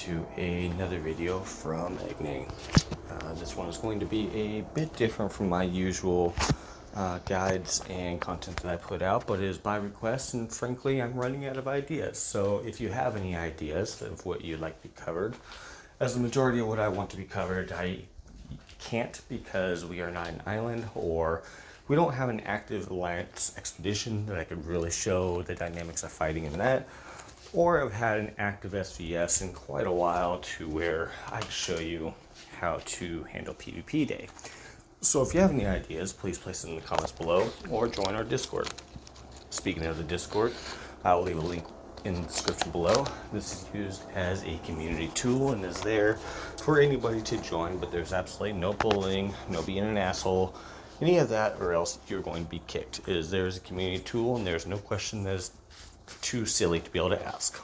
to another video from Agni. This one is going to be a bit different from my usual guides and content that I put out, but it is by request, and frankly I'm running out of ideas. So if you have any ideas of what you'd like to be covered, as the majority of what I want to be covered I can't, because we are not an island, or we don't have an active alliance expedition that I could really show the dynamics of fighting in that, or I've had an active SVS in quite a while to where I can show you how to handle PvP day. So if you have any ideas, please place it in the comments below or join our Discord. Speaking of the Discord, I will leave a link in the description below. This is used as a community tool and is there for anybody to join, but there's absolutely no bullying, no being an asshole, any of that, or else you're going to be kicked. There's a community tool and there's no question that is too silly to be able to ask.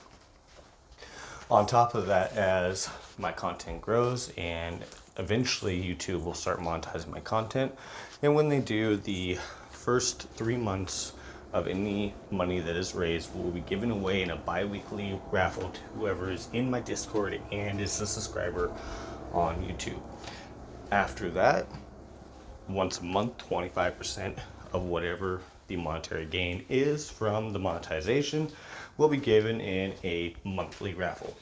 On top of that, as my content grows and eventually YouTube will start monetizing my content, and when they do, the first 3 months of any money that is raised will be given away in a bi-weekly raffle to whoever is in my Discord and is a subscriber on YouTube. After that, once a month, 25% of whatever the monetary gain is from the monetization will be given in a monthly raffle.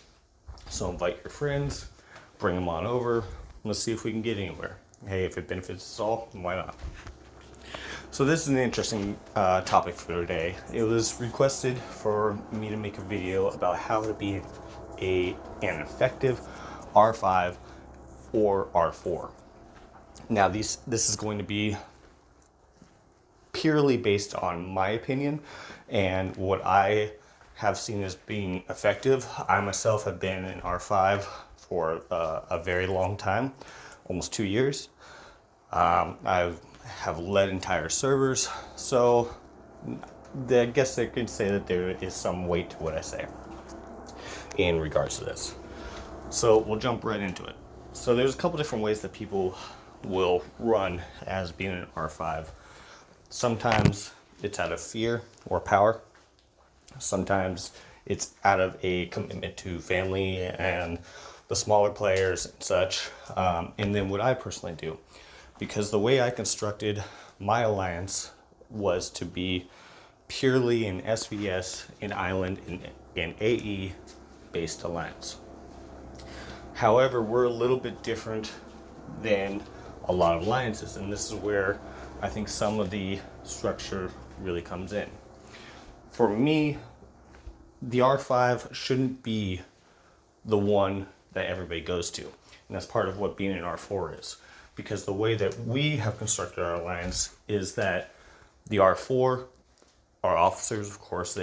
So invite your friends, bring them on over, let's see if we can get anywhere. Hey, if it benefits us all, why not? So this is an interesting topic for today. It was requested for me to make a video about how to be an effective R5 or R4. Now this is going to be purely based on my opinion and what I have seen as being effective. I myself have been in R5 for a very long time, almost 2 years. I have led entire servers, so I guess they could say that there is some weight to what I say in regards to this. So we'll jump right into it. So there's a couple different ways that people will run as being an R5. Sometimes it's out of fear or power. Sometimes it's out of a commitment to family and the smaller players and such. And then what I personally do, because the way I constructed my alliance was to be purely an SVS, an island, and AE based alliance. However, we're a little bit different than a lot of alliances, and this is where I think some of the structure really comes in. For me, the R5 shouldn't be the one that everybody goes to, and that's part of what being an R4 is, because the way that we have constructed our alliance is that the R4, our officers, of course,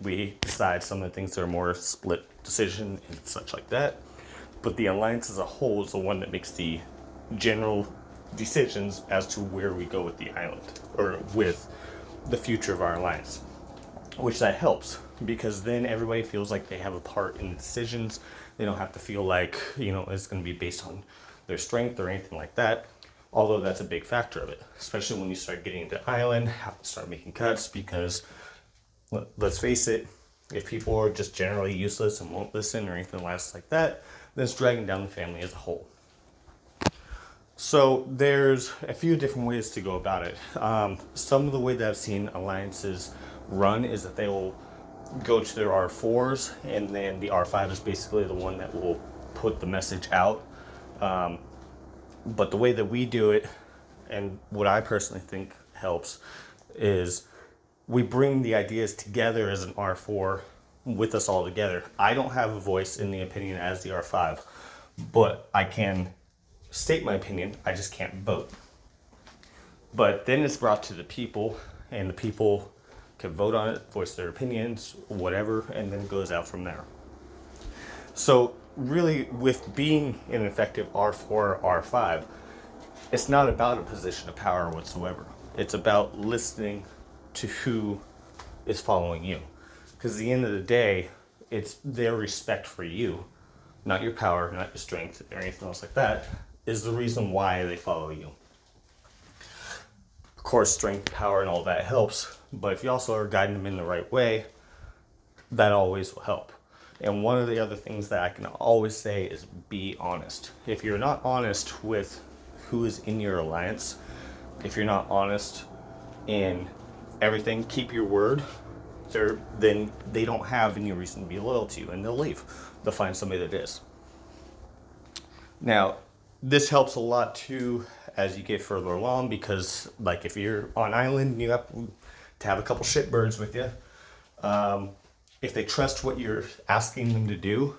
we decide some of the things that are more split decision and such like that, but the alliance as a whole is the one that makes the general decisions as to where we go with the island or with the future of our alliance, which that helps because then everybody feels like they have a part in the decisions. They don't have to feel like, it's going to be based on their strength or anything like that, although that's a big factor of it, especially when you start getting into island, have to start making cuts, because let's face it, if people are just generally useless and won't listen or anything like that, then it's dragging down the family as a whole. So there's a few different ways to go about it. Some of the way that I've seen alliances run is that they will go to their R4s, and then the R5 is basically the one that will put the message out. But the way that we do it, and what I personally think helps, is we bring the ideas together as an R4 with us all together. I don't have a voice in the opinion as the R5, but I can state my opinion, I just can't vote. But then it's brought to the people, and the people can vote on it, voice their opinions, whatever, and then it goes out from there. So really, with being an effective R4 or R5, it's not about a position of power whatsoever. It's about listening to who is following you. Because at the end of the day, it's their respect for you, not your power, not your strength, or anything else like that, is the reason why they follow you. Of course, strength, power, and all that helps, but if you also are guiding them in the right way, that always will help. And one of the other things that I can always say is be honest. If you're not honest with who is in your alliance, if you're not honest in everything, keep your word, then they don't have any reason to be loyal to you, and they'll leave. They'll find somebody that is. Now, this helps a lot too as you get further along, because like if you're on island, you have to have a couple shitbirds with you. If they trust what you're asking them to do,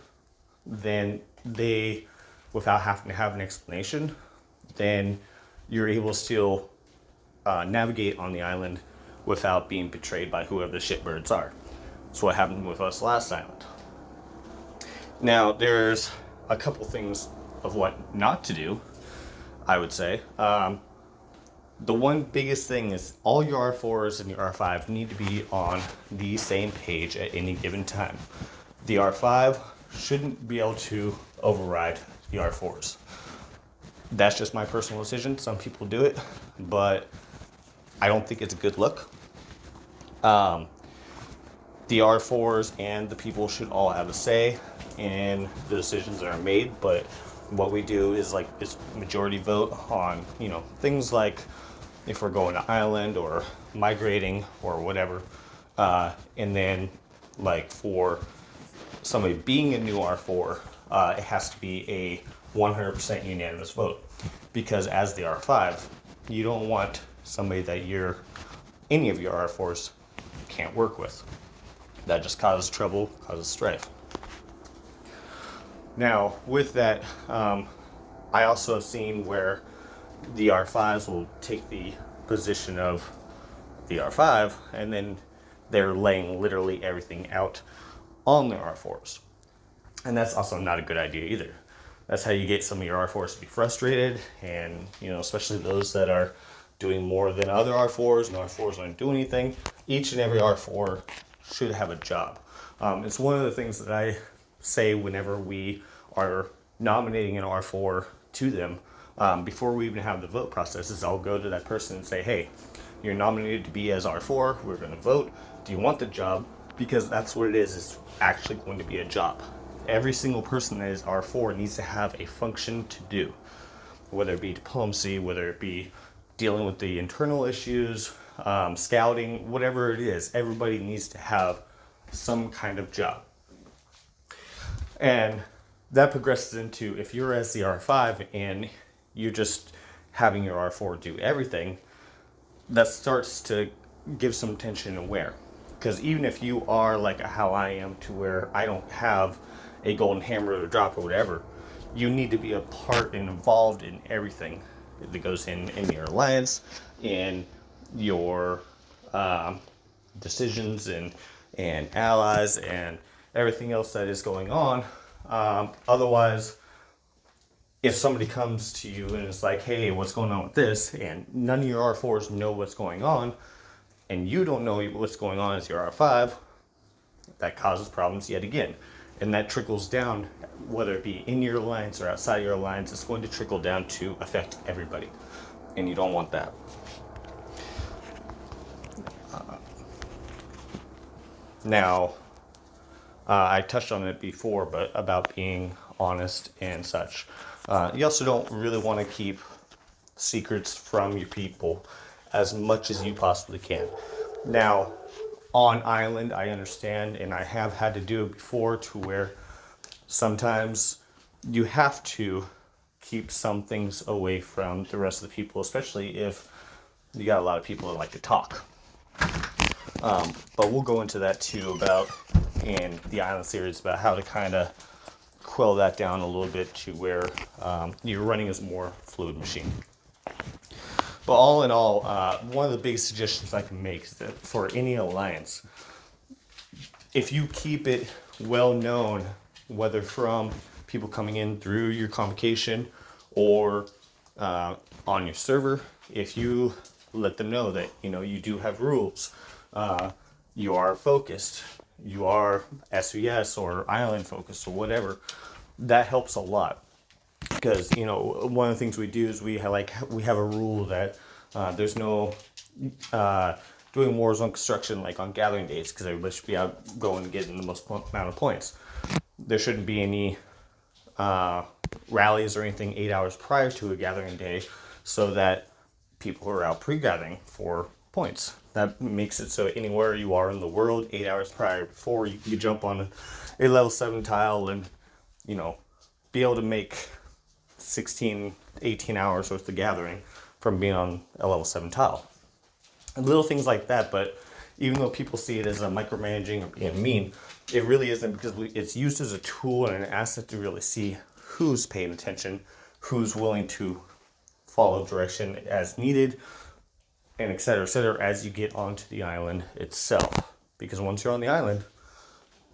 then they, without having to have an explanation, then you're able to still navigate on the island without being betrayed by whoever the shitbirds are. That's what happened with us last island. Now, there's a couple things of what not to do, I would say. The one biggest thing is all your R4s and your R5 need to be on the same page at any given time. The R5 shouldn't be able to override the R4s. That's just my personal decision. Some people do it, but I don't think it's a good look. The R4s and the people should all have a say in the decisions that are made, but what we do is like it's majority vote on, you know, things like if we're going to island or migrating or whatever. And then like for somebody being a new R4, it has to be a 100% unanimous vote, because as the R5, you don't want somebody that any of your R4s can't work with. That just causes trouble, causes strife. Now, with that, I also have seen where the R5s will take the position of the R5, and then they're laying literally everything out on the R4s. And that's also not a good idea either. That's how you get some of your R4s to be frustrated, and, you know, especially those that are doing more than other R4s, and R4s aren't doing anything. Each and every R4 should have a job. It's one of the things that I say whenever we are nominating an R4 to them, before we even have the vote process, is I'll go to that person and say, hey, you're nominated to be as R4, we're going to vote. Do you want the job? Because that's what it is. It's actually going to be a job. Every single person that is R4 needs to have a function to do, whether it be diplomacy, whether it be dealing with the internal issues, scouting, whatever it is. Everybody needs to have some kind of job. And that progresses into, if you're as the R5 and you're just having your R4 do everything, that starts to give some tension and wear. Because even if you are like how I am, to where I don't have a golden hammer to drop or whatever, you need to be a part and involved in everything that goes in your alliance, in your decisions and allies and everything else that is going on. Otherwise, if somebody comes to you and it's like, hey, what's going on with this, and none of your R4s know what's going on, and you don't know what's going on as your R5, that causes problems yet again. And that trickles down, whether it be in your alliance or outside your alliance, it's going to trickle down to affect everybody. And you don't want that. Now, I touched on it before, but about being honest and such. You also don't really want to keep secrets from your people as much as you possibly can. Now, on island, I understand, and I have had to do it before, to where sometimes you have to keep some things away from the rest of the people, especially if you got a lot of people that like to talk. But we'll go into that too, about in the island series, about how to kind of quell that down a little bit to where you're running as a more fluid machine. But all in all, one of the biggest suggestions I can make is that for any alliance, if you keep it well known, whether from people coming in through your convocation or on your server, if you let them know that, you know, you do have rules, you are focused, you are SVS or island focused or whatever, that helps a lot. Because, you know, one of the things we do is we have a rule that there's no doing warzone construction like on gathering days, because everybody should be out going and getting the most amount of points. there shouldn't be any rallies or anything 8 hours prior to a gathering day, so that people are out pre-gathering for points. That makes it so anywhere you are in the world, 8 hours prior before, you can jump on a level 7 tile and, you know, be able to make 16, 18 hours worth of gathering from being on a level 7 tile. And little things like that, but even though people see it as a micromanaging or being mean, it really isn't, because it's used as a tool and an asset to really see who's paying attention, who's willing to follow direction as needed, and et cetera, as you get onto the island itself. Because once you're on the island,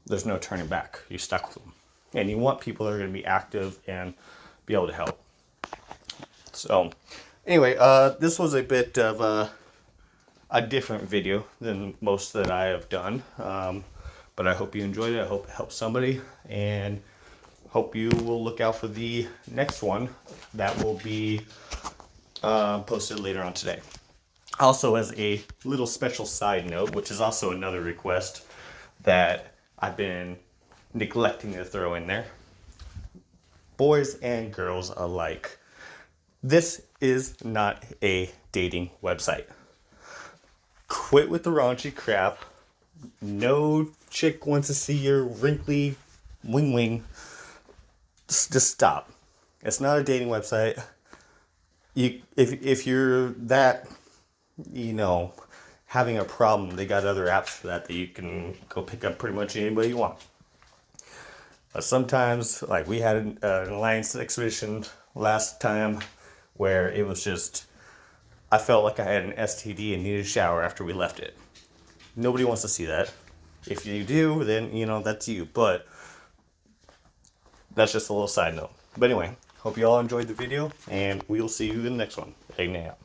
there's no turning back. You're stuck with them. And you want people that are going to be active and be able to help. So, anyway, this was a bit of a different video than most that I have done. But I hope you enjoyed it. I hope it helped somebody. And hope you will look out for the next one that will be posted later on today. Also, as a little special side note, which is also another request that I've been neglecting to throw in there, boys and girls alike, this is not a dating website. Quit with the raunchy crap. No chick wants to see your wrinkly wing. Just stop. It's not a dating website. If you're that, you know, having a problem, they got other apps for that you can go pick up pretty much anybody you want. But sometimes, like we had an Alliance expedition last time where it was just, I felt like I had an STD and needed a shower after we left it. Nobody wants to see that. If you do, then, you know, that's you. But that's just a little side note. But anyway, hope you all enjoyed the video, and we'll see you in the next one. Egg out.